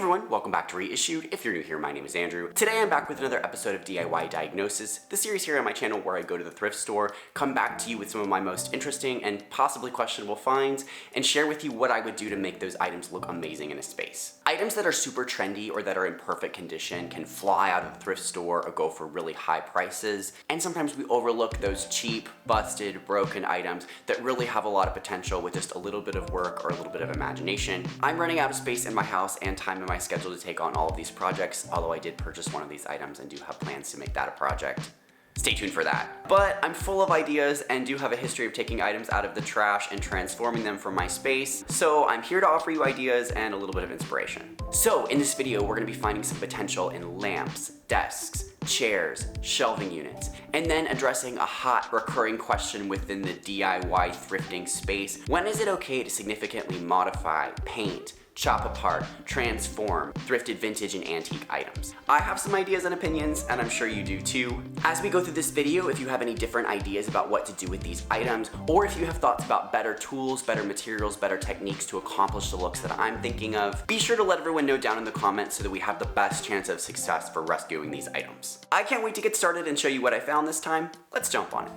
everyone, welcome back to Reissued. If you're new here, my name is Andrew. Today I'm back with another episode of DIY Diagnosis, the series here on my channel where I go to the thrift store, come back to you with some of my most interesting and possibly questionable finds, and share with you what I would do to make those items look amazing in a space. Items that are super trendy or that are in perfect condition can fly out of the thrift store or go for really high prices, and sometimes we overlook those cheap, busted, broken items that really have a lot of potential with just a little bit of work or a little bit of imagination. I'm running out of space in my house and time in my schedule to take on all of these projects, although I did purchase one of these items and do have plans to make that a project. Stay tuned for that. But I'm full of ideas and do have a history of taking items out of the trash and transforming them for my space, so I'm here to offer you ideas and a little bit of inspiration. So in this video, we're gonna be finding some potential in lamps, desks, chairs, shelving units, and then addressing a hot recurring question within the DIY thrifting space. When is it okay to significantly modify, paint, chop apart, transform thrifted vintage and antique items? I have some ideas and opinions, and I'm sure you do too. As we go through this video, if you have any different ideas about what to do with these items, or if you have thoughts about better tools, better materials, better techniques to accomplish the looks that I'm thinking of, be sure to let everyone know down in the comments so that we have the best chance of success for rescuing these items. I can't wait to get started and show you what I found this time. Let's jump on it.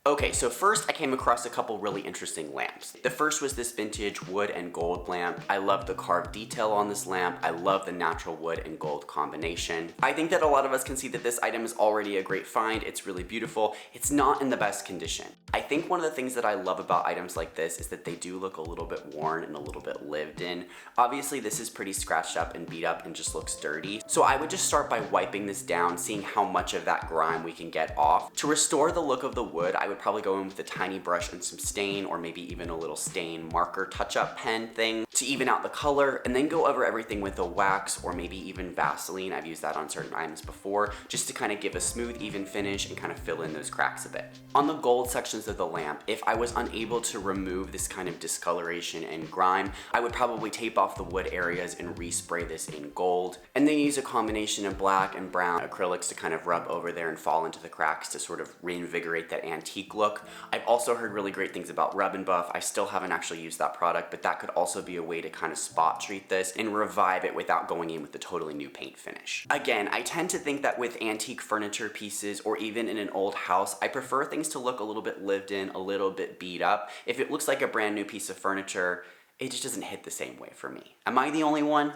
Okay, so first I came across a couple really interesting lamps. The first was this vintage wood and gold lamp. I love the carved detail on this lamp. I love the natural wood and gold combination. I think that a lot of us can see that this item is already a great find. It's really beautiful. It's not in the best condition. I think one of the things that I love about items like this is that they do look a little bit worn and a little bit lived in. Obviously this is pretty scratched up and beat up and just looks dirty. So I would just start by wiping this down, seeing how much of that grime we can get off. To restore the look of the wood, I would probably go in with a tiny brush and some stain, or maybe even a little stain marker touch-up pen thing to even out the color, and then go over everything with a wax or maybe even Vaseline. I've used that on certain items before, just to kind of give a smooth, even finish and kind of fill in those cracks a bit. On the gold sections of the lamp, if I was unable to remove this kind of discoloration and grime, I would probably tape off the wood areas and respray this in gold, and then use a combination of black and brown acrylics to kind of rub over there and fall into the cracks to sort of reinvigorate that antique look. I've also heard really great things about Rub and Buff. I still haven't actually used that product, but that could also be a way to kind of spot treat this and revive it without going in with a totally new paint finish. Again, I tend to think that with antique furniture pieces or even in an old house, I prefer things to look a little bit lived in, a little bit beat up. If it looks like a brand new piece of furniture, it just doesn't hit the same way for me. Am I the only one?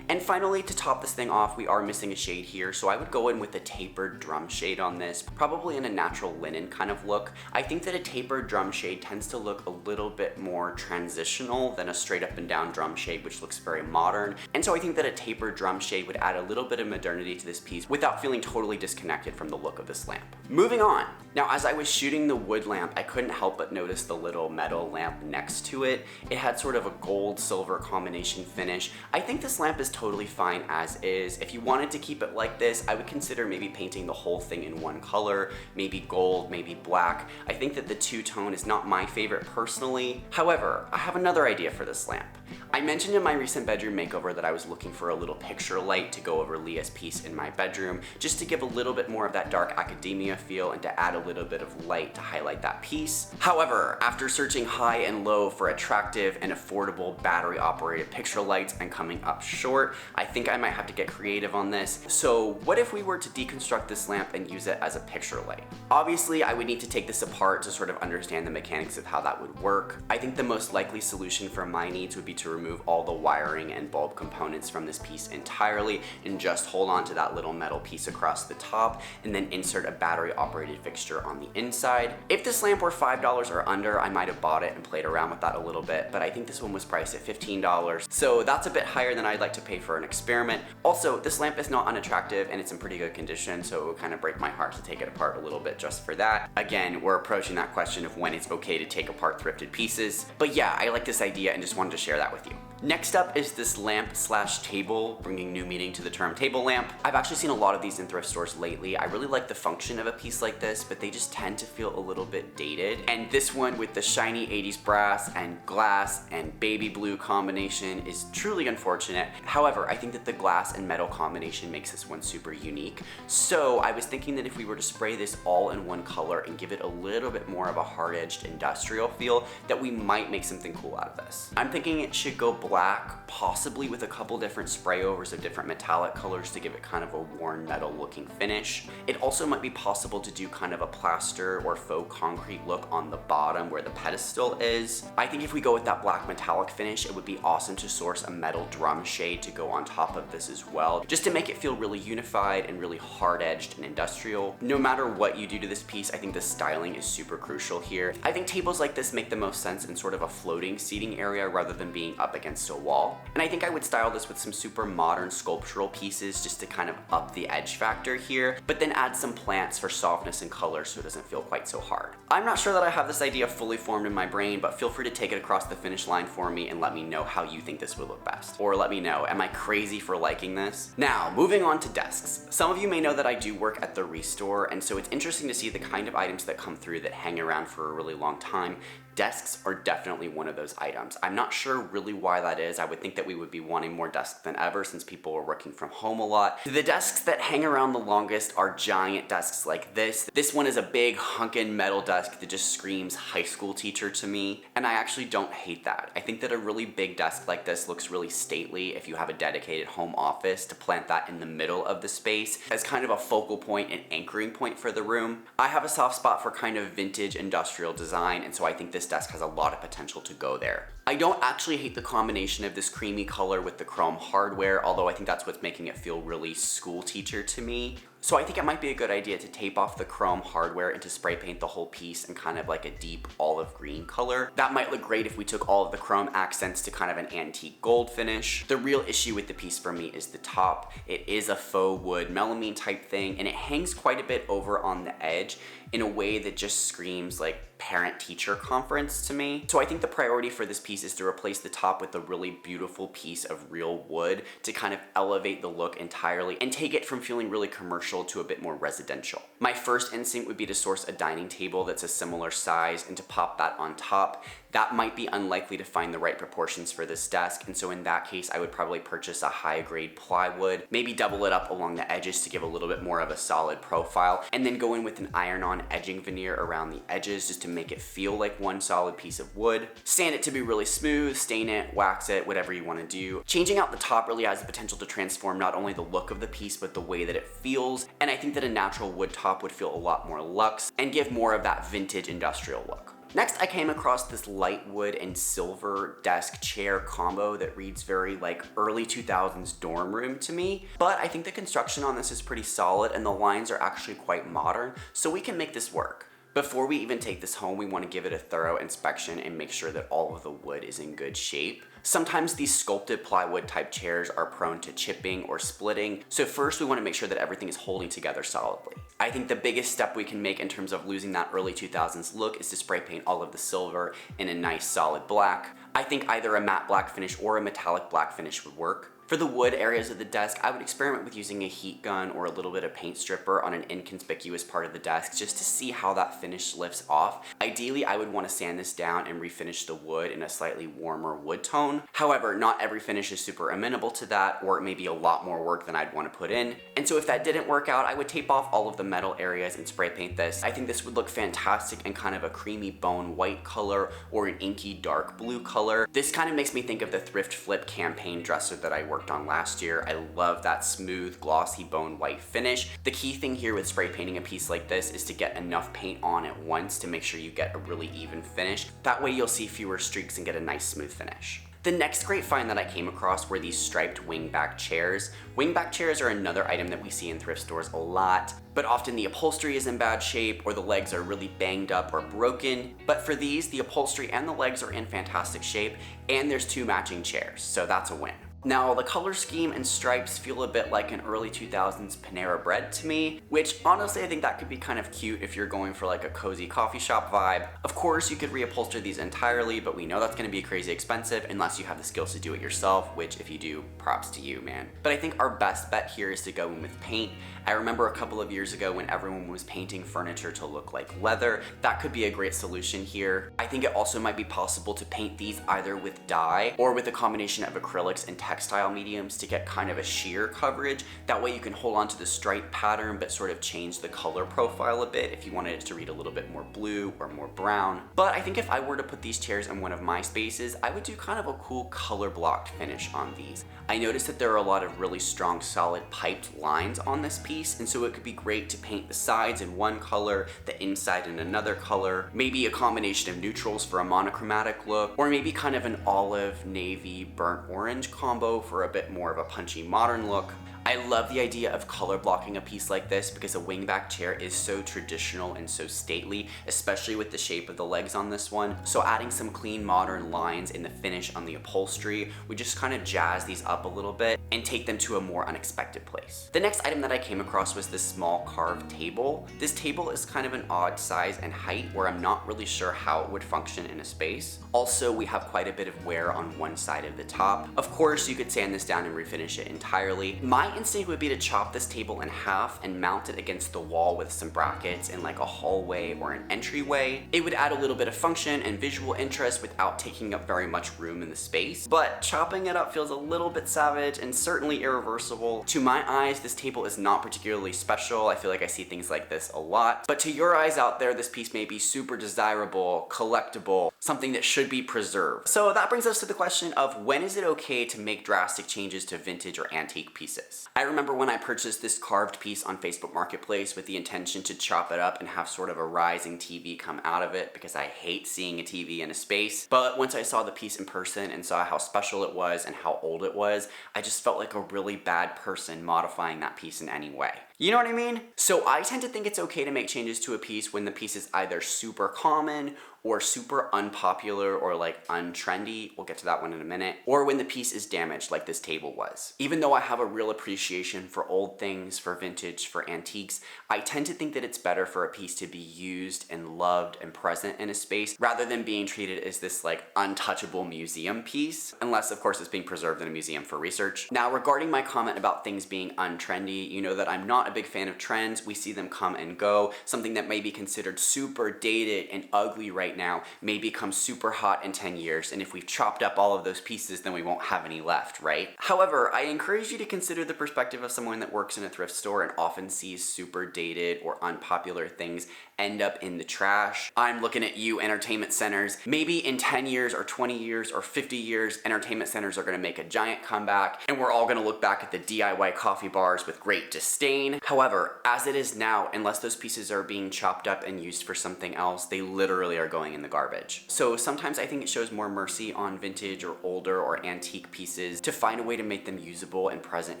And finally, to top this thing off, we are missing a shade here, so I would go in with a tapered drum shade on this, probably in a natural linen kind of look. I think that a tapered drum shade tends to look a little bit more transitional than a straight up and down drum shade, which looks very modern. And so I think that a tapered drum shade would add a little bit of modernity to this piece without feeling totally disconnected from the look of this lamp. Moving on. Now, as I was shooting the wood lamp, I couldn't help but notice the little metal lamp next to it. It had sort of a gold silver combination finish. I think this lamp is totally fine as is. If you wanted to keep it like this, I would consider maybe painting the whole thing in one color, maybe gold, maybe black. I think that the two-tone is not my favorite personally. However, I have another idea for this lamp. I mentioned in my recent bedroom makeover that I was looking for a little picture light to go over Leah's piece in my bedroom, just to give a little bit more of that dark academia feel and to add a little bit of light to highlight that piece. However, after searching high and low for attractive and affordable battery operated picture lights and coming up short, I think I might have to get creative on this. So what if we were to deconstruct this lamp and use it as a picture light? Obviously, I would need to take this apart to sort of understand the mechanics of how that would work. I think the most likely solution for my needs would be to remove all the wiring and bulb components from this piece entirely and just hold on to that little metal piece across the top and then insert a battery operated fixture on the inside. If this lamp were $5 or under, I might have bought it and played around with that a little bit, but I think this one was priced at $15, so that's a bit higher than I'd like to pay for an experiment. Also, this lamp is not unattractive and it's in pretty good condition, so it would kind of break my heart to take it apart a little bit just for that. Again, we're approaching that question of when it's okay to take apart thrifted pieces. But yeah, I like this idea and just wanted to share that with you. Next up is this lamp slash table, bringing new meaning to the term table lamp. I've actually seen a lot of these in thrift stores lately. I really like the function of a piece like this, but they just tend to feel a little bit dated. And this one with the shiny 80s brass and glass and baby blue combination is truly unfortunate. However, I think that the glass and metal combination makes this one super unique. So I was thinking that if we were to spray this all in one color and give it a little bit more of a hard-edged industrial feel, that we might make something cool out of this. I'm thinking it should go black, possibly with a couple different spray overs of different metallic colors to give it kind of a worn metal looking finish. It also might be possible to do kind of a plaster or faux concrete look on the bottom where the pedestal is. I think if we go with that black metallic finish, it would be awesome to source a metal drum shade to go on top of this as well, just to make it feel really unified and really hard-edged and industrial. No matter what you do to this piece, I think the styling is super crucial here. I think tables like this make the most sense in sort of a floating seating area rather than being up against a wall. And I think I would style this with some super modern sculptural pieces just to kind of up the edge factor here, but then add some plants for softness and color so it doesn't feel quite so hard. I'm not sure that I have this idea fully formed in my brain, but feel free to take it across the finish line for me and let me know how you think this would look best. Or let me know, am I crazy for liking this? Now, moving on to desks. Some of you may know that I do work at the REISSUED, and so it's interesting to see the kind of items that come through that hang around for a really long time. Desks are definitely one of those items. I'm not sure really why that is. I would think that we would be wanting more desks than ever since people are working from home a lot. The desks that hang around the longest are giant desks like this. This one is a big hunkin' metal desk that just screams high school teacher to me, and I actually don't hate that. I think that a really big desk like this looks really stately if you have a dedicated home office to plant that in the middle of the space as kind of a focal point and anchoring point for the room. I have a soft spot for kind of vintage industrial design, and so I think this desk has a lot of potential to go there. I don't actually hate the combination of this creamy color with the chrome hardware, although I think that's what's making it feel really school teacher to me. So I think it might be a good idea to tape off the chrome hardware and to spray paint the whole piece in kind of like a deep olive green color. That might look great if we took all of the chrome accents to kind of an antique gold finish. The real issue with the piece for me is the top. It is a faux wood melamine type thing, and it hangs quite a bit over on the edge in a way that just screams like parent-teacher conference to me. So I think the priority for this piece is to replace the top with a really beautiful piece of real wood to kind of elevate the look entirely and take it from feeling really commercial to a bit more residential. My first instinct would be to source a dining table that's a similar size and to pop that on top. That might be unlikely to find the right proportions for this desk, and so in that case I would probably purchase a high-grade plywood, maybe double it up along the edges to give a little bit more of a solid profile, and then go in with an iron-on edging veneer around the edges just to make it feel like one solid piece of wood. Sand it to be really smooth, stain it, wax it, whatever you want to do. Changing out the top really has the potential to transform not only the look of the piece but the way that it feels, and I think that a natural wood top would feel a lot more luxe and give more of that vintage industrial look. Next, I came across this light wood and silver desk chair combo that reads very like early 2000s dorm room to me, but I think the construction on this is pretty solid and the lines are actually quite modern, so we can make this work. Before we even take this home, we want to give it a thorough inspection and make sure that all of the wood is in good shape. Sometimes these sculpted plywood type chairs are prone to chipping or splitting, so first we want to make sure that everything is holding together solidly. I think the biggest step we can make in terms of losing that early 2000s look is to spray paint all of the silver in a nice solid black. I think either a matte black finish or a metallic black finish would work. For the wood areas of the desk, I would experiment with using a heat gun or a little bit of paint stripper on an inconspicuous part of the desk just to see how that finish lifts off. Ideally, I would want to sand this down and refinish the wood in a slightly warmer wood tone. However, not every finish is super amenable to that, or it may be a lot more work than I'd want to put in. And so if that didn't work out, I would tape off all of the metal areas and spray paint this. I think this would look fantastic in kind of a creamy bone white color or an inky dark blue color. This kind of makes me think of the Thrift Flip campaign dresser that I worked on last year. I love that smooth, glossy bone white finish. The key thing here with spray painting a piece like this is to get enough paint on at once to make sure you get a really even finish. That way you'll see fewer streaks and get a nice smooth finish. The next great find that I came across were these striped wingback chairs. Wingback chairs are another item that we see in thrift stores a lot, but often the upholstery is in bad shape or the legs are really banged up or broken. But for these, the upholstery and the legs are in fantastic shape, and there's two matching chairs, so that's a win. Now, the color scheme and stripes feel a bit like an early 2000s Panera Bread to me, which honestly I think that could be kind of cute if you're going for like a cozy coffee shop vibe. Of course, you could reupholster these entirely, but we know that's gonna be crazy expensive unless you have the skills to do it yourself, which if you do, props to you, man. But I think our best bet here is to go in with paint. I remember a couple of years ago when everyone was painting furniture to look like leather. That could be a great solution here. I think it also might be possible to paint these either with dye or with a combination of acrylics and textile mediums to get kind of a sheer coverage. That way you can hold on to the stripe pattern but sort of change the color profile a bit if you wanted it to read a little bit more blue or more brown. But I think if I were to put these chairs in one of my spaces, I would do kind of a cool color blocked finish on these. I noticed that there are a lot of really strong solid piped lines on this piece, and so it could be great to paint the sides in one color, the inside in another color, maybe a combination of neutrals for a monochromatic look, or maybe kind of an olive, navy, burnt orange combo for a bit more of a punchy modern look. I love the idea of color blocking a piece like this because a wingback chair is so traditional and so stately, especially with the shape of the legs on this one. So adding some clean modern lines in the finish on the upholstery would just kind of jazz these up a little bit and take them to a more unexpected place. The next item that I came across was this small carved table. This table is kind of an odd size and height where I'm not really sure how it would function in a space. Also, we have quite a bit of wear on one side of the top. Of course, you could sand this down and refinish it entirely. My instinct would be to chop this table in half and mount it against the wall with some brackets in like a hallway or an entryway. It would add a little bit of function and visual interest without taking up very much room in the space, but chopping it up feels a little bit savage and certainly irreversible. To my eyes, this table is not particularly special. I feel like I see things like this a lot, but to your eyes out there, this piece may be super desirable, collectible, something that should be preserved. So that brings us to the question of when is it okay to make drastic changes to vintage or antique pieces? I remember when I purchased this carved piece on Facebook Marketplace with the intention to chop it up and have sort of a rising TV come out of it because I hate seeing a TV in a space. But once I saw the piece in person and saw how special it was and how old it was, I just felt like a really bad person modifying that piece in any way. You know what I mean? So I tend to think it's okay to make changes to a piece when the piece is either super common or super unpopular or like untrendy. We'll get to that one in a minute. Or when the piece is damaged like this table was. Even though I have a real appreciation for old things, for vintage, for antiques, I tend to think that it's better for a piece to be used and loved and present in a space rather than being treated as this like untouchable museum piece, unless of course it's being preserved in a museum for research. Now, regarding my comment about things being untrendy, you know that I'm not a big fan of trends. We see them come and go. Something that may be considered super dated and ugly right now may become super hot in 10 years, and if we've chopped up all of those pieces, then we won't have any left, right? However, I encourage you to consider the perspective of someone that works in a thrift store and often sees super dated or unpopular things end up in the trash. I'm looking at you, entertainment centers. Maybe in 10 years or 20 years or 50 years, entertainment centers are gonna make a giant comeback and we're all gonna look back at the DIY coffee bars with great disdain. However, as it is now, unless those pieces are being chopped up and used for something else, they literally are going in the garbage. So sometimes I think it shows more mercy on vintage or older or antique pieces to find a way to make them usable and present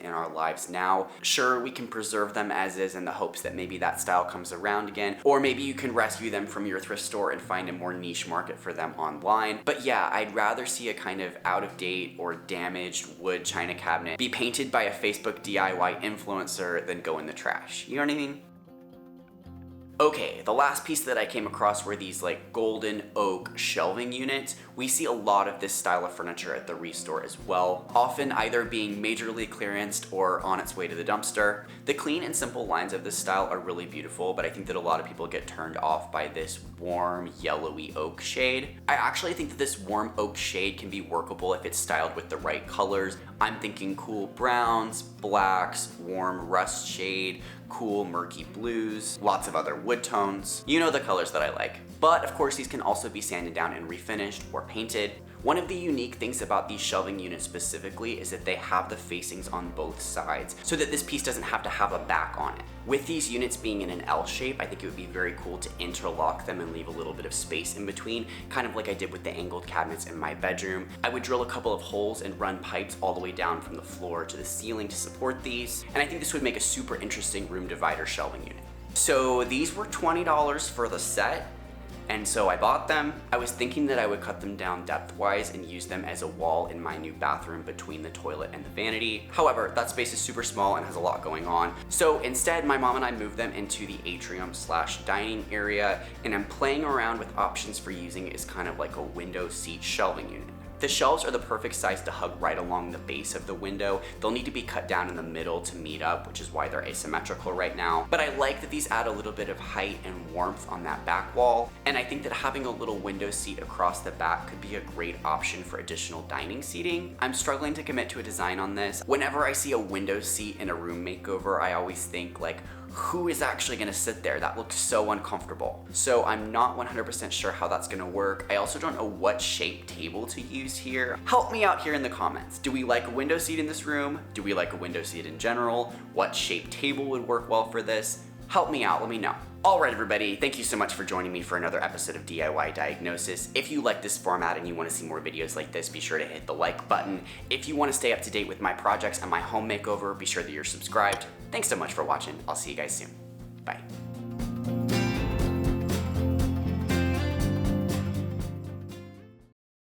in our lives now. Sure, we can preserve them as is in the hopes that maybe that style comes around again, or maybe you can rescue them from your thrift store and find a more niche market for them online. But yeah, I'd rather see a kind of out of date or damaged wood china cabinet be painted by a Facebook DIY influencer than go in the trash. You know what I mean? Okay, the last piece that I came across were these like golden oak shelving units. We see a lot of this style of furniture at the REISSUED store as well, often either being majorly clearanced or on its way to the dumpster. The clean and simple lines of this style are really beautiful, but I think that a lot of people get turned off by this warm yellowy oak shade. I actually think that this warm oak shade can be workable if it's styled with the right colors. I'm thinking cool browns, blacks, warm rust shade, cool murky blues, lots of other wood tones. You know the colors that I like. But of course these can also be sanded down and refinished or painted. One of the unique things about these shelving units specifically is that they have the facings on both sides so that this piece doesn't have to have a back on it. With these units being in an L shape, I think it would be very cool to interlock them and leave a little bit of space in between, kind of like I did with the angled cabinets in my bedroom. I would drill a couple of holes and run pipes all the way down from the floor to the ceiling to support these, and I think this would make a super interesting room divider shelving unit. So these were $20 for the set. And so I bought them. I was thinking that I would cut them down depth-wise and use them as a wall in my new bathroom between the toilet and the vanity. However, that space is super small and has a lot going on. So instead, my mom and I moved them into the atrium/dining area, and I'm playing around with options for using it as kind of like a window seat shelving unit. The shelves are the perfect size to hug right along the base of the window. They'll need to be cut down in the middle to meet up, which is why they're asymmetrical right now. But I like that these add a little bit of height and warmth on that back wall. And I think that having a little window seat across the back could be a great option for additional dining seating. I'm struggling to commit to a design on this. Whenever I see a window seat in a room makeover, I always think like, who is actually gonna sit there? That looks so uncomfortable. So I'm not 100% sure how that's gonna work. I also don't know what shape table to use here. Help me out here in the comments. Do we like a window seat in this room? Do we like a window seat in general? What shape table would work well for this? Help me out, let me know. All right, everybody, thank you so much for joining me for another episode of DIY Diagnosis. If you like this format and you want to see more videos like this, be sure to hit the like button. If you want to stay up to date with my projects and my home makeover, be sure that you're subscribed. Thanks so much for watching. I'll see you guys soon. Bye.